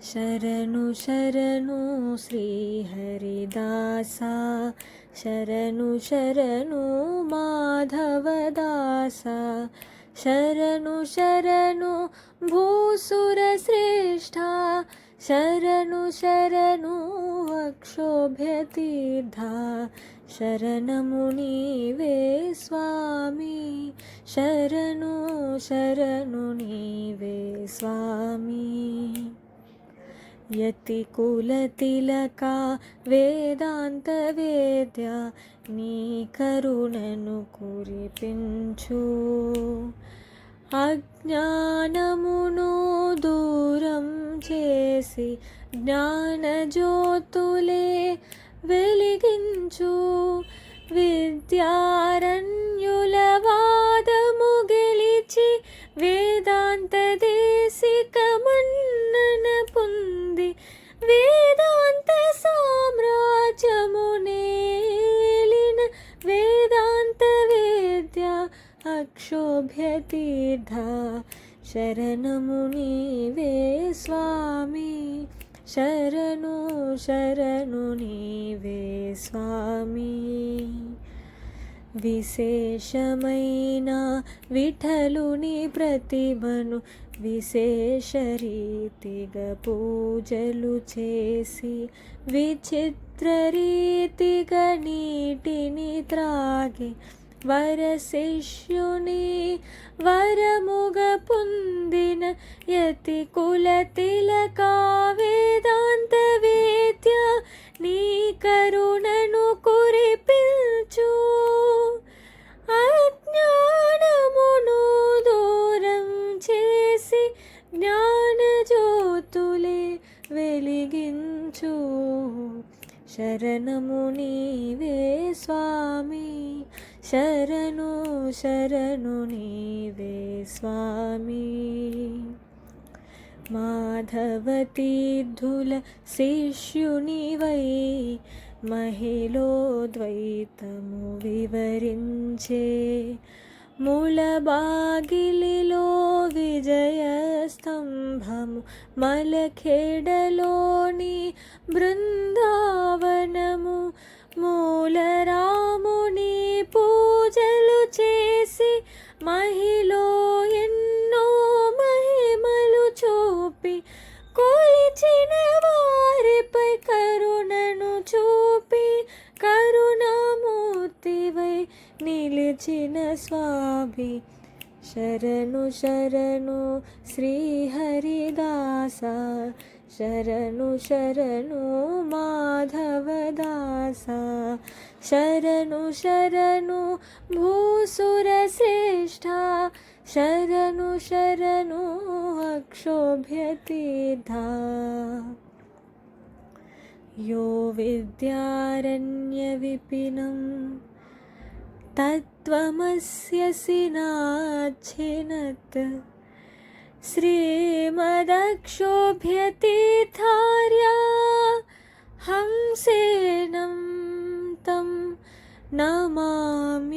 ಶರಣು ಶರಣು ಶ್ರೀ ಹರಿದಾಸ, ಶರಣು ಶರಣು ಮಾಧವದಾಸ, ಶರಣು ಶರಣು ಭೂಸುರ ಶ್ರೇಷ್ಠ, ಶರಣು ಶರಣು ಅಕ್ಷೋಭ್ಯತೀರ್ಥ, ಶರಣಮು ನೀವೇ ಸ್ವಾಮಿ, ಶರಣು ಶರಣು ನೀವೇ ಸ್ವಾಮಿ. యతి కుల తిలక వేదాంత వేద్య, నీ కరుణను కురిపించు. అజ్ఞానమును దూరం చేసి జ్ఞానజ్యోతులే వెలిగించు. విద్యారణ్యుల వాదము గెలిచి వేదాంత దేశిక మన్నన పొంది, వేదాంత సామ్రాజ్యమునేలిన వేదాంత వేద్య అక్షోభ్యతీర్థ, శరణము నీవే స్వామి, శరణు శరణు నీవే స్వామి. విశేషమైన విఠలుని ప్రతిభను విశేష రీతిగా పూజలు చేసి, విచిత్ర రీతిగా నీటిని త్రాగి, వరశిష్యుని వరముగ పొందిన యతి కుల తిలక వేదాంత వేద్య, నీ కరుణను కురిపించు. అజ్ఞానమును దూరం చేసి జ్ఞానజ్యోతులే వెలిగించు. శరణము నీవే స్వామి, శరణు శరణు నీవే స్వామి. మాధవతీర్థుల శిష్యునివై మహిళోద్వైతము వివరించే, ములబాగిలిలో విజయస్తంభము, మలఖేడలోని బృందావనము, మూలరాముని పూజలు చేసి మహిలో ఎన్నో మహిమలు చూపి, కొలిచిన వారిపై కరుణను చూపి, కరుణామూర్తివై నిలిచిన స్వామి. శరణు శరణు శ్రీ హరిదాస, శరణు శరణు మాధవదాస, శరణు శరణు భూసుర శ్రేష్ఠ, శరణు శరణు అక్షోభ్యతీర్థ. యో విద్యారణ్య విపినం తత్వమస్యసి నాచ్చినత్, శ్రీమదక్షోభ్యతీర్థార్య హంసేనం తం నమామి.